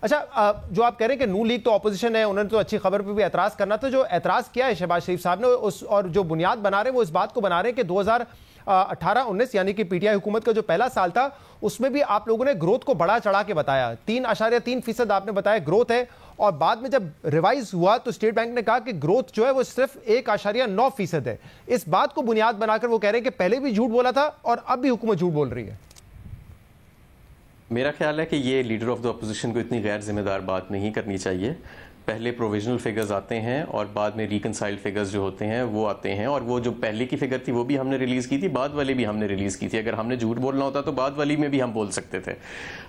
अच्छा, जो आप कह रहे हैं कि नून लीग तो ऑपोजिशन है, उन्होंने तो अच्छी खबर पर भी एतराज करना था। जो एतराज किया है शहबाज शरीफ साहब ने उस, और जो बुनियाद बना रहे हैं वो इस बात को बना रहे हैं कि 2018-19 यानी कि पीटीआई हुकूमत का जो पहला साल था उसमें भी आप लोगों ने ग्रोथ को बढ़ा चढ़ा के बताया। 3.3% आपने बताया ग्रोथ है, और बाद में जब रिवाइज हुआ तो स्टेट बैंक ने कहा कि ग्रोथ जो है वो सिर्फ 1.9% है। इस बात को बुनियाद बनाकर वो कह रहे हैं कि पहले भी झूठ बोला था और अब भी हुकूमत झूठ बोल रही है। मेरा ख्याल है कि ये लीडर ऑफ द अपोजिशन को इतनी गैर जिम्मेदार बात नहीं करनी चाहिए। पहले प्रोविजनल फिगर्स आते हैं और बाद में रिकनसाइल्ड फिगर्स जो होते हैं वो आते हैं, और वो जो पहले की फिगर थी वो भी हमने रिलीज़ की थी, बाद वाली भी हमने रिलीज़ की थी। अगर हमने झूठ बोलना होता तो बाद वाली में भी हम बोल सकते थे।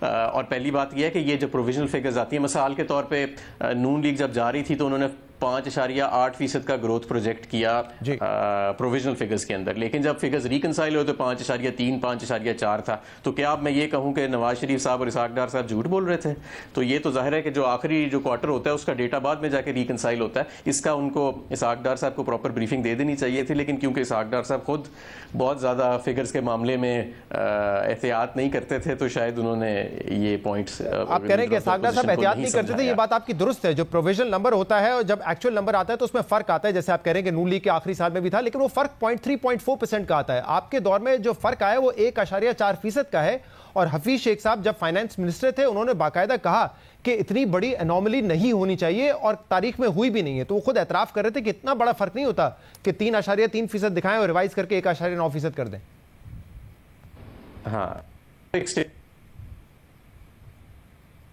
और पहली बात यह है कि ये जो प्रोविजनल फिगर्स आती हैं, मिसाल के तौर पे नून लीग जब जा रही थी तो उन्होंने 5.8% का ग्रोथ प्रोजेक्ट किया प्रोविजनल फिगर्स के अंदर, लेकिन जब फिगर्स रिकनसाइल हुए तो 5.3 5.4 था। तो क्या अब मैं ये कहूं कि नवाज शरीफ साहब और इसहाक डार साहब झूठ बोल रहे थे? तो ये तो जाहिर है कि जो आखिरी जो क्वार्टर होता है उसका डेटा बाद में जाके रिकनसाइल होता है। इसका उनको इसहाक डार साहब को प्रॉपर ब्रीफिंग दे देनी चाहिए थी, लेकिन क्योंकि इसहाक डार साहब खुद बहुत ज़्यादा फिगर्स के मामले में एहतियात नहीं करते थे तो शायद उन्होंने ये पॉइंट्स। आप कह रहे हैं कि इसहाक डार साहब एहतियात नहीं करते थे, ये बात आपकी दुरुस्त है। जो प्रोविजनल नंबर होता है और जब एक्चुअल नंबर आता है तो उसमें फर्क आता है। जैसे आप कह रहे हैं कि नून लीग के आखिरी साल में भी था, लेकिन वो फर्क 0.3-0.4% का आता है। आपके दौर में जो फर्क आया वो 1.4% का है। और हफीज शेख साहब जब फाइनेंस मिनिस्टर थे उन्होंने बाकायदा कहा कि इतनी बड़ी एनोमली नहीं होनी चाहिए और तारीख में हुई भी नहीं है। तो वो खुद एतराफ कर रहे थे कि इतना बड़ा फर्क नहीं होता कि 3.3% दिखाएं और रिवाइज करके 1.9% कर दें। हाँ,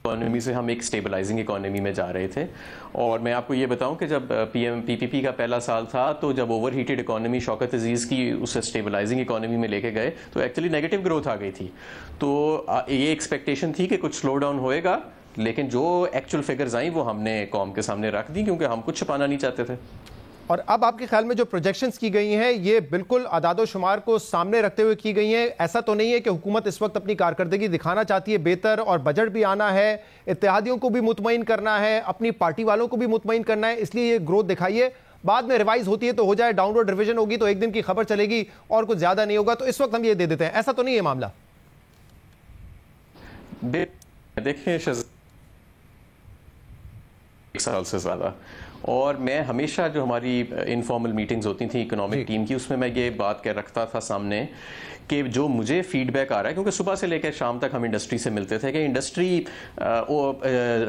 इकोनॉमी से हम एक स्टेबलाइजिंग इकोनॉमी में जा रहे थे। और मैं आपको ये बताऊं कि जब पीपीपी का पहला साल था तो जब ओवर हीटेड इकोनॉमी शौकत अजीज़ की उसे स्टेबलाइजिंग इकोनॉमी में लेके गए तो एक्चुअली नेगेटिव ग्रोथ आ गई थी। तो ये एक्सपेक्टेशन थी कि कुछ स्लो डाउन होएगा, लेकिन जो एक्चुअल फिगर्स आई वो हमने कौम के सामने रख दी क्योंकि हम कुछ छुपाना नहीं चाहते थे। और अब आपके ख्याल में जो प्रोजेक्शंस की गई हैं ये बिल्कुल आदादो शुमार को सामने रखते हुए की गई हैं? ऐसा तो नहीं है कि हुकूमत इस वक्त अपनी कारकर्दगी दिखाना चाहती है बेहतर, और बजट भी आना है, इत्तेहादियों को भी मुतमईन करना है, अपनी पार्टी वालों को भी मुतमईन करना है, इसलिए ये ग्रोथ दिखाइए, बाद में रिवाइज होती है तो हो जाए, डाउनवर्ड रिविजन होगी तो एक दिन की खबर चलेगी और कुछ ज्यादा नहीं होगा, तो इस वक्त हम ये दे देते हैं? ऐसा तो नहीं है मामला? देखिए, एक साल से ज्यादा, और मैं हमेशा जो हमारी इनफॉर्मल मीटिंग्स होती थी इकोनॉमिक टीम की उसमें मैं ये बात कह रखता था सामने कि जो मुझे फीडबैक आ रहा है, क्योंकि सुबह से लेकर शाम तक हम इंडस्ट्री से मिलते थे, कि इंडस्ट्री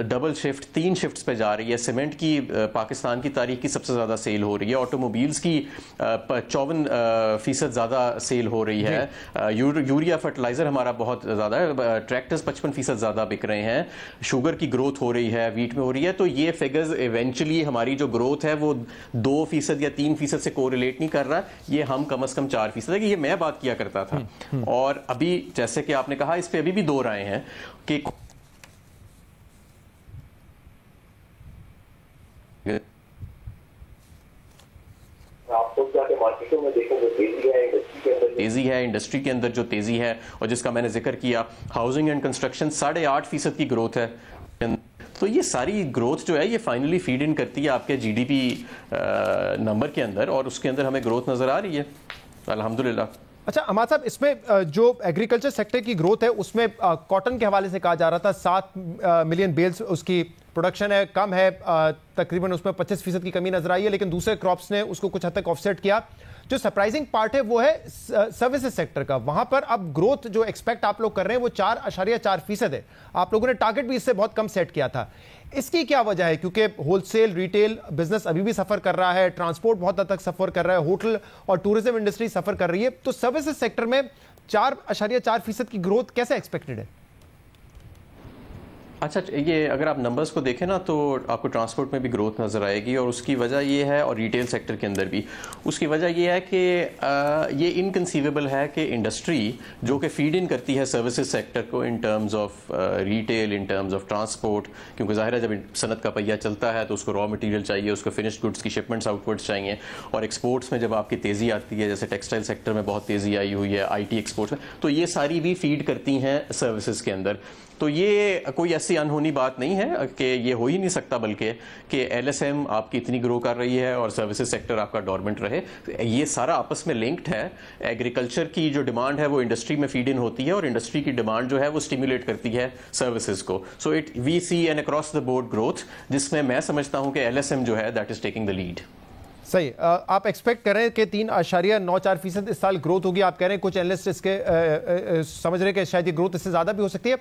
डबल शिफ्ट 3 शिफ्ट्स पे जा रही है। सीमेंट की पाकिस्तान की तारीख की सबसे ज़्यादा सेल हो रही है, ऑटोमोबाइल्स की 54% ज़्यादा सेल हो रही है, यूरिया फर्टिलाइज़र हमारा बहुत ज़्यादा है, ट्रैक्टर्स 55% ज़्यादा बिक रहे हैं, शुगर की ग्रोथ हो रही है, वीट में हो रही है। तो ये फिगर्स इवेंचुअली हमारी जो ग्रोथ है वो 2% या 3% से कोरिलेट नहीं कर रहा, ये हम कम से कम 4% है कि ये मैं बात किया करता था। और अभी जैसे कि आपने कहा इस पे अभी भी 2 राय हैं कि आपको क्या कि मार्केटों में देखेंगे तेजी है, इंडस्ट्री के अंदर तेजी है, इंडस्ट्री के अंदर जो तेजी है और जिसका मैंने जिक्र किया, हाउसिंग एंड कंस्ट्रक्शन 8.5% की ग्रोथ है। तो ये सारी ग्रोथ जो है ये फाइनली फीड इन करती है आपके जीडीपी नंबर के अंदर, और उसके अंदर हमें ग्रोथ नजर आ रही है अल्हम्दुलिल्लाह। अच्छा अहमद साहब, इसमें जो एग्रीकल्चर सेक्टर की ग्रोथ है उसमें कॉटन के हवाले से कहा जा रहा था 7 मिलियन बेल्स उसकी प्रोडक्शन है, कम है, तकरीबन उसमें 25% की कमी नजर आई है, लेकिन दूसरे क्रॉप्स ने उसको कुछ हद तक ऑफसेट किया। जो सरप्राइजिंग पार्ट है वो है सर्विसेज सेक्टर का। वहां पर अब ग्रोथ जो एक्सपेक्ट आप लोग कर रहे हैं वो 4.4% है। आप लोगों ने टारगेट भी इससे बहुत कम सेट किया था। इसकी क्या वजह है? क्योंकि होलसेल रिटेल बिजनेस अभी भी सफर कर रहा है, ट्रांसपोर्ट बहुत हद तक सफर कर रहा है, होटल और टूरिज्म इंडस्ट्री सफर कर रही है, तो सर्विसेज सेक्टर में 4.4% की ग्रोथ कैसे एक्सपेक्टेड है? अच्छा, ये अगर आप नंबर्स को देखें ना तो आपको ट्रांसपोर्ट में भी ग्रोथ नज़र आएगी, और उसकी वजह ये है, और रिटेल सेक्टर के अंदर भी उसकी वजह ये है कि ये इनकंसीवेबल है कि इंडस्ट्री जो कि फीड इन करती है सर्विसेज सेक्टर को in terms of retail, in terms of transport, क्योंकि ज़ाहिर है जब सनत का पहिया चलता है तो उसको रॉ मटेरियल चाहिए, उसको फिनिश्ड गुड्स की शिपमेंट्स आउटवर्ड्स चाहिए, और एक्सपोर्ट्स में जब आपकी तेज़ी आती है, जैसे टेक्सटाइल सेक्टर में बहुत तेज़ी आई हुई है, IT एक्सपोर्ट्स में, तो ये सारी भी फीड करती हैं सर्विसेज के अंदर। तो ये कोई ऐसी अनहोनी बात नहीं है कि ये हो ही नहीं सकता, बल्कि कि एलएसएम आपकी इतनी ग्रो कर रही है और सर्विसेज सेक्टर आपका डोरमेंट रहे। ये सारा आपस में लिंक्ड है। एग्रीकल्चर की जो डिमांड है वो इंडस्ट्री में फीड इन होती है और इंडस्ट्री की डिमांड जो है वो स्टिमुलेट करती है सर्विसेज को। So it we see an across the board growth, जिसमें मैं समझता हूं कि एलएसएम जो है that is taking the lead. सही। आप एक्सपेक्ट कर रहे हैं कि 3.94% इस साल ग्रोथ होगी। आप कह रहे हैं कुछ एनालिस्ट इसके समझ रहे हैं कि शायद ये ग्रोथ इससे ज्यादा भी हो सकती है।